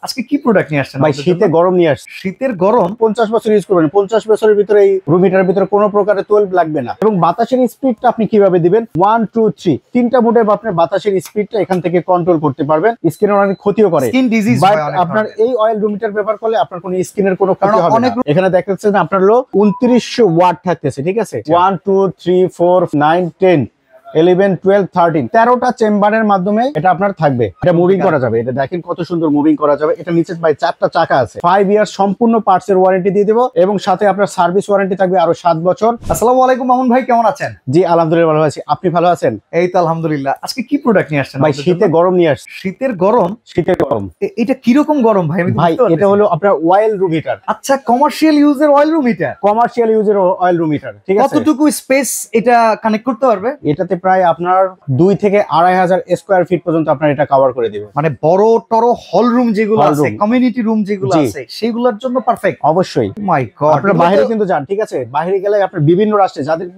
আজকে কি প্রোডাক্ট নিয়ে আসছেন ভাই? শীতে গরম নিয়ে আসছে। শীতের গরম 50 বছর ইউজ করবেন, 50 বছরের ভিতরে এই রুম হিটারের ভিতরে কোনো প্রকারের তোল লাগবে না। এবং বাতাসের স্পিডটা আপনি কিভাবে দিবেন, 1 2 3 তিনটা মোডে আপনার বাতাসের স্পিডটা এখান থেকে কন্ট্রোল করতে পারবেন। স্কিনের অনেক ক্ষতিও করে, স্কিন ডিজিজ হয় অনেক। আপনার এই অয়েল রুম হিটার ব্যবহার করলে আপনার কোনো স্কিনের কোনো ক্ষতি হবে না। এখানে দেখাচ্ছেন আপনার হলো 2900 ওয়াট থাকতেছে, ঠিক আছে? 1 2 3 4 9 10 11 12 13 13টা চেম্বারের মাধ্যমে এটা আপনার থাকবে। এটা মুভিং করা যাবে, এটা দেখেন কত সুন্দর মুভিং করা যাবে। এটা নিচে ভাই 4টা চাকা আছে, 5 ইয়ার সম্পূর্ণ পার্টস এর ওয়ারেন্টি দিয়ে দেব এবং সাথে আপনার সার্ভিস ওয়ারেন্টি থাকবে আরো 7 বছর। আসসালামু আলাইকুম মামুন ভাই, কেমন আছেন? জি আলহামদুলিল্লাহ ভালো আছি, আপনি ভালো আছেন? এই তো আলহামদুলিল্লাহ। আজকে কি প্রোডাক্ট নিয়ে আসছেন ভাই? শীতে গরম নিয়ে আসছে। শীতের গরম? শীতের গরম। এটা কি রকম গরম ভাই? ভাই এটা হলো আপনার অয়েল রুম হিটার। আচ্ছা, কমার্শিয়াল ইউজের অয়েল রুম হিটার। কমার্শিয়াল ইউজের অয়েল রুম হিটার, ঠিক আছে? কতটুকু স্পেস এটা কানেক্ট করতে পারবে? এটাতে প্রায় আপনার 2 থেকে 2500 স্কয়ার ফিট পর্যন্ত আপনার এটা কভার করে দিবে। মানে বড় টড় হল রুম যেগুলো আছে, কমিউনিটি রুম যেগুলো আছে, সেগুলোর জন্য পারফেক্ট। অবশ্যই। মাই গড, আপনারা বাইরে কিন্তু যান, ঠিক আছে? বাইরে গেলে আপনার বিভিন্ন রাষ্ট্রে যাদের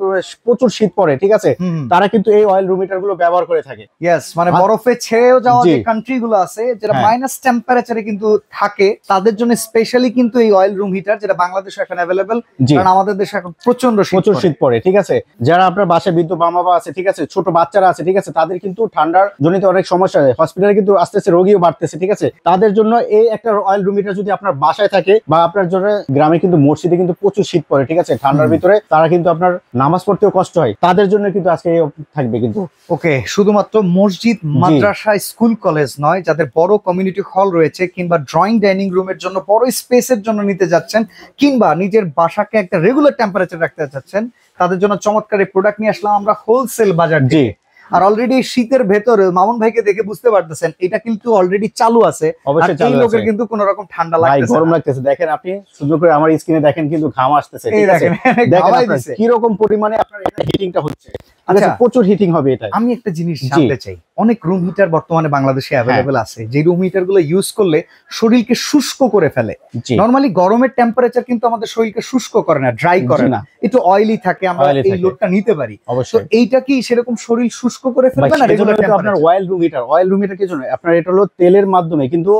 প্রচুর শীত পড়ে, ঠিক আছে, তারা কিন্তু এই অয়েল রুম হিটার গুলো ব্যবহার করে থাকে। ইয়েস, মানে বরফে ছেড়েও যাওয়া যে কান্ট্রি গুলো আছে, যেটা মাইনাস টেম্পারেচারে কিন্তু থাকে, তাদের জন্য স্পেশালি কিন্তু এই অয়েল রুম হিটার, যেটা বাংলাদেশে এখন অ্যাভেলেবল, কারণ আমাদের দেশে এখন প্রচুর শীত পড়ে, ঠিক আছে? যারা আপনার বাসায় বিদ্যুৎ মামা আছে, ঠিক আছে, ছোট বাচ্চারা আছে, ঠিক আছে, তাদের কিন্তু ঠান্ডার জনিত অনেক সমস্যা হয়, হসপিটালে কিন্তু আস্তে আস্তে রোগীও বাড়তেছে, ঠিক আছে? তাদের জন্য এই একটা অয়েল রুম হিটার যদি আপনার বাসায় থাকে, বা আপনার জন্য গ্রামে কিন্তু মসজিদে কিন্তু প্রচুর শীত পড়ে, ঠিক আছে, ঠান্ডার ভিতরে তারা কিন্তু আপনার নামাজ পড়তেও কষ্ট হয়, তাদের জন্য কিন্তু আজকে থাকবে কিন্তু। ওকে, শুধুমাত্র মসজিদ, মাদ্রাসা, স্কুল, কলেজ নয়, যাদের বড় কমিউনিটি হল রয়েছে কিংবা ড্রয়িং ডাইনিং রুমের জন্য বড় স্পেসের জন্য নিতে যাচ্ছেন, কিংবা নিজের বাসাকে একটা রেগুলার টেম্পারেচার রাখতে চাচ্ছেন, তাদের জন্য চমৎকার এই প্রোডাক্ট নিয়ে আসলাম আমরা হোলসেল বাজার থেকে। আর অলরেডি শীতের ভেতরে মামুন ভাইকে দেখে বুঝতে পারতেছেন এটা কিন্তু অলরেডি চালু আছে। অবশ্যই চালু আছে। এই লোকের কিন্তু কোনো রকম ঠান্ডা লাগতেছে না, গরম লাগতেছে। দেখেন আপনি সুন্দর করে আমার স্কিনে দেখেন কিন্তু ঘাম আসতেছে, ঠিক আছে? দেখেন কি রকম পরিমাণে আপনার এটা হিটিংটা হচ্ছে। আচ্ছা, প্রচুর হিটিং হবে এটা। আমি একটা জিনিস জানতে চাই, অনেক রুম হিটার বর্তমানে বাংলাদেশে অ্যাভেলেবল আছে, যে রুম হিটার গুলো ইউজ করলে শরীরকে শুষ্ক করে ফেলে। নরমালি গরমের টেম্পারেচার কিন্তু আমাদের শরীরকে শুষ্ক করে না, ড্রাই করে না, একটু অয়েলি থাকে, আমরা এই লোডটা নিতে পারি। তো এইটা কি সেরকম শরীর শুষ্ক করে ফেলবে না? আপনার অয়েল রুম হিটার কি জন্য? আপনার এটা হলো তেলের মাধ্যমে। কিন্তু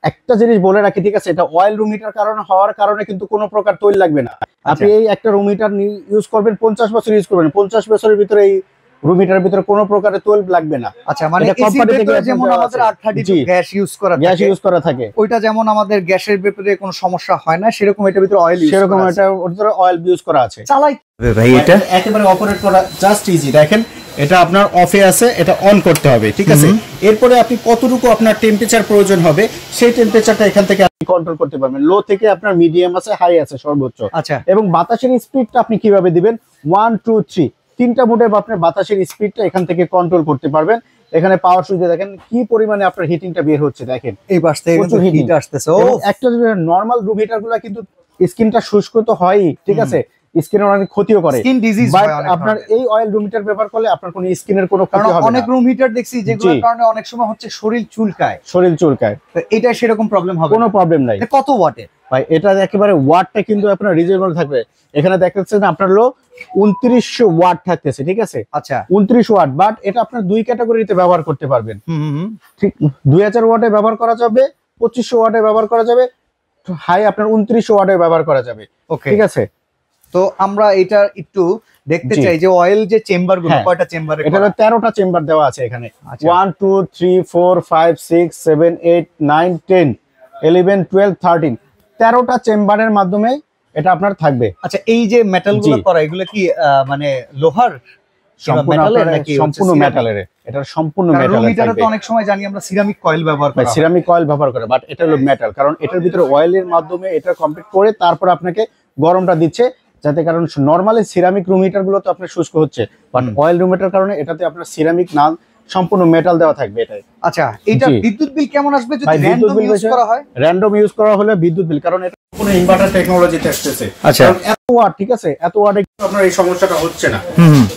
একটা জিনিস বলে রাখি, ঠিক আছে, এটা অয়েল রুম হিটার হওয়ার কারণে কিন্তু কোনো প্রকার তৈল লাগবে না। আপনি এই একটা রুম হিটার ইউজ করবেন, 50 বছর ইউজ করবেন, 50 বছরের ভিতরে এই রুম হিটারের ভিতরে কোনো প্রকারের তৈল লাগবে না। আচ্ছা, মানে কোম্পানি থেকে যেমন আমাদের 832 গ্যাস ইউজ করা থাকে, ওইটা যেমন আমাদের গ্যাসের ব্যাপারে কোনো সমস্যা হয় না, সেরকম এটার ভিতরে অয়েল ইউজ সেরকম এটা ওর ভিতরে অয়েল ইউজ করা আছে। চালাই ভাই, এটা একেবারে অপারেট করা জাস্ট ইজি। দেখেন এটা আপনার অফে আছে, এটা অন করতে হবে, ঠিক আছে? এরপরে আপনি কতটুকু আপনার টেম্পারেচার প্রয়োজন হবে, সেই টেম্পারেচারটা এখান থেকে আপনি কন্ট্রোল করতে পারবেন। লো থেকে আপনার মিডিয়াম আছে, হাই আছে, সর্বোচ্চ। আচ্ছা, এবং বাতাসের স্পিডটা আপনি কিভাবে দিবেন, 1 2 3 তিনটা মোডে আপনার বাতাসের স্পিডটা এখান থেকে কন্ট্রোল করতে পারবেন। এখানে পাওয়ার সুইচে দেখেন কি পরিমাণে আপনার হিটিংটা বের হচ্ছে, দেখেন এই পাশ থেকে কিন্তু হিট আসতেছে। একটা নরমাল রুম হিটার গুলা কিন্তু স্কিনটা শুষ্ক তো হয়ই, ঠিক আছে, স্কিনের অনেক ক্ষতিও করে, স্কিন ডিজিজ হয় অনেক। আপনার এই অয়েল রুম হিটার ব্যবহার করলে আপনার কোনো স্কিনের কোনো ক্ষতি হবে না। অনেক রুম হিটার দেখছি যেগুলোর কারণে অনেক সময় হচ্ছে শরীর চুলকায়। তো এটা সেরকম প্রবলেম হবে? কোনো প্রবলেম নাই। কত ওয়াটের ভাই? এটা একেবারে ওয়াটটা কিন্তু আপনার রিজনেবল থাকবে। এখানে দেখাচ্ছেন আপনার 2900 ওয়াট থাকতেছে, ঠিক আছে? আচ্ছা, 29 ওয়াট, বাট এটা আপনার দুই ক্যাটাগরিতে ব্যবহার করতে পারবেন। ঠিক 2000 ওয়াটে ব্যবহার করা যাবে, 2500 ওয়াটে ব্যবহার করা যাবে, হাই আপনার 2900 ওয়াটে ব্যবহার করা যাবে। ওকে, ঠিক আছে? তো আমরা এটা একটু দেখতে চাই যে অয়েল যে চেম্বার গুলো কয়টা চেম্বারে? এটা 13টা চেম্বার দেওয়া আছে এখানে। 1 2 3 4 5 6 7 8 9 10 11 12 13 13টা চেম্বারের মাধ্যমে এটা আপনার থাকবে। আচ্ছা, এই যে মেটাল গুলো করা, এগুলো কি মানে লোহার সম্পূর্ণ মেটালের? এটা সম্পূর্ণ মেটালের। এটাতে তো অনেক সময় জানি আমরা সিরামিক কয়েল ব্যবহার করি, সিরামিক কয়েল ব্যবহার করে, বাট এটা হলো মেটাল, কারণ এটার ভিতরে অয়েলের মাধ্যমে এটা কমপ্লিট করে তারপর আপনাকে গরমটা দিচ্ছে, যাতে কারণ নরমালি সিরামিক রুম হিটার গুলো তো আপনার শুষ্ক হচ্ছে, বাট অয়েল রুম হিটার কারণে এটাতে আপনার সিরামিক না, সম্পূর্ণ মেটাল দেওয়া থাকবে এটাই। আচ্ছা, এটা বিদ্যুৎ বিল কেমন আসবে যদি র‍্যান্ডম ইউজ করা হয়? র‍্যান্ডম ইউজ করা হলে বিদ্যুৎ বিল, কারণ এটা কোনো ইনভার্টার টেকনোলজিতে আসছে। আচ্ছা, এত ওয়াট, ঠিক আছে, এত ওয়াটে আপনার এই সমস্যাটা হচ্ছে না,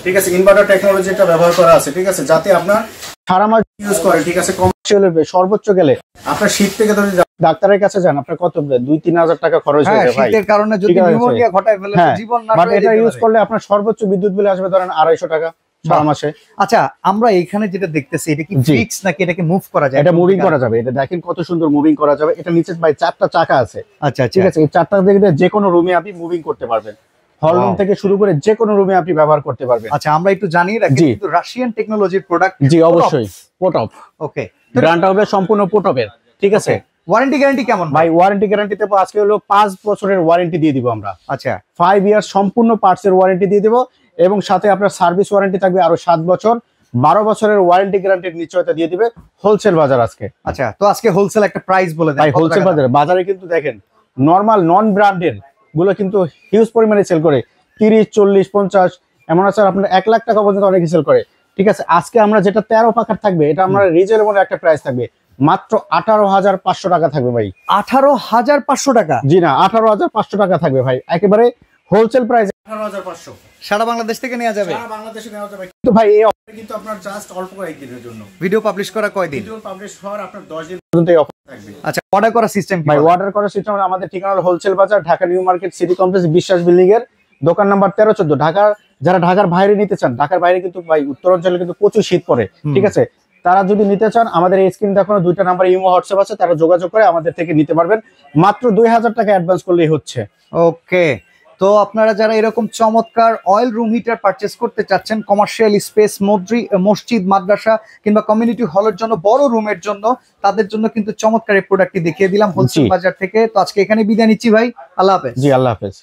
ঠিক আছে? ইনভার্টার টেকনোলজিটা ব্যবহার করা আছে, ঠিক আছে, যাতে আপনার সারা মাস ইউজ করে, ঠিক আছে? কমার্শিয়াল সর্বোচ্চ গেলে আপনার শীত থেকে ধরে ডাক্তারের কাছে যান, আপনার কত 2-3 হাজার টাকা খরচ হয়ে যায় ভাই, শীতের কারণে যদি নিউমোনিয়া ঘটায় ফেলে জীবন নাশ হয়ে যায়। বাট এটা ইউজ করলে আপনার সর্বোচ্চ বিদ্যুৎ বিল আসবে ধরেন 250 টাকা। 6 মাসে। আচ্ছা, আমরা এখানে যেটা দেখতেছি এটা কি ফিক্স নাকি এটাকে মুভ করা যায়? এটা মুভিং করা যাবে, এটা দেখেন কত সুন্দর মুভিং করা যাবে। এটা নিচে ভাই 4টা চাকা আছে। আচ্ছা, ঠিক আছে, এই 4টা দিক দিয়ে যে কোনো রুমে আপনি মুভিং করতে পারবেন। হল রুম থেকে শুরু করে যে কোনো রুমে আপনি ব্যবহার করতে পারবেন। আচ্ছা, আমরা একটু জানিয়ে রাখি কিন্তু রাশিয়ান টেকনোলজির প্রোডাক্ট। জি অবশ্যই, পোটপ। ওকে, ব্র্যান্ডটা হবে সম্পূর্ণ পোটপের। ঠিক আছে, ওয়ারেন্টি গ্যারান্টি কেমন ভাই? ওয়ারেন্টি গ্যারান্টিতে আজকে হলো 5 বছরের ওয়ারেন্টি দিয়ে দিব আমরা। আচ্ছা, 5 ইয়ার সম্পূর্ণ পার্টসের ওয়ারেন্টি দিয়ে দিব, এবং সাথে আপনার সার্ভিস ওয়ারেন্টি থাকবে আরো 7 বছর। 12 বছরের ওয়ারেন্টি গ্যারান্টির নিশ্চয়তা দিয়ে দিবে হোলসেল বাজার আজকে। আচ্ছা, তো আজকে হোলসেল একটা প্রাইস বলে দেন। ভাই হোলসেল বাজারে কিন্তু দেখেন নরমাল নন ব্র্যান্ডের গুলো কিন্তু হিউজ পরিমাণে সেল করে 30, 40, 50, এমন আছে আপনার 1 লাখ টাকা পর্যন্ত অনেকে সেল করে। ঠিক আছে, আজকে আমরা যেটা 13 পাকার থাকবে, এটা আমরা রিজনেবল একটা প্রাইস থাকবে, মাত্র 18,500 টাকা থাকবে ভাই। 18,500 টাকা? জি না, 18,500 টাকা থাকবে ভাই, একেবারে হোলসেল প্রাইস 18,500। সারা বাংলাদেশ থেকে নেওয়া যাবে? সারা বাংলাদেশে নেওয়া যাবে, কিন্তু ভাই এই অফার কিন্তু আপনার জাস্ট অল্প কয়েকদিনের জন্য। ভিডিও পাবলিশ করা কয়দিন? ভিডিও পাবলিশ হওয়ার আপনার 10 দিন পর্যন্ত এই অফার থাকবে। আচ্ছা, অর্ডার করার সিস্টেম ভাই অর্ডার করার সিস্টেম আমাদের ঠিকানা হলো হোলসেল বাজার, Dhaka new market city complex, বিশ্বাস বিল্ডিং এর দোকান নাম্বার 13-14। ঢাকার যারা ঢাকার বাইরে নিতে চান, ঢাকার বাইরে কিন্তু ভাই উত্তর অঞ্চলে কিন্তু প্রচুর শীত পড়ে। ঠিক আছে, তারা যদি নিতে চান আমাদের এই স্ক্রিন দেখানো 2টা নাম্বার ইমো হোয়াটসঅ্যাপ আছে, তারা যোগাযোগ করে আমাদের থেকে নিতে পারবেন। মাত্র 2000 টাকা অ্যাডভান্স করলেই হচ্ছে। ওকে, তো আপনারা যারা এরকম চমৎকার অয়েল রুম হিটার পারচেজ করতে চাচ্ছেন কমার্শিয়াল স্পেস, মসজিদ, মাদ্রাসা কিংবা কমিউনিটি হলের জন্য, বড় রুমের জন্য, তাদের জন্য কিন্তু চমৎকার এই প্রোডাক্টটি দেখিয়ে দিলাম হোলসেল বাজার থেকে। তো আজকে এখানে বিদায় নিচ্ছি ভাই, আল্লাহ হাফেজ। জি আল্লাহ হাফেজ।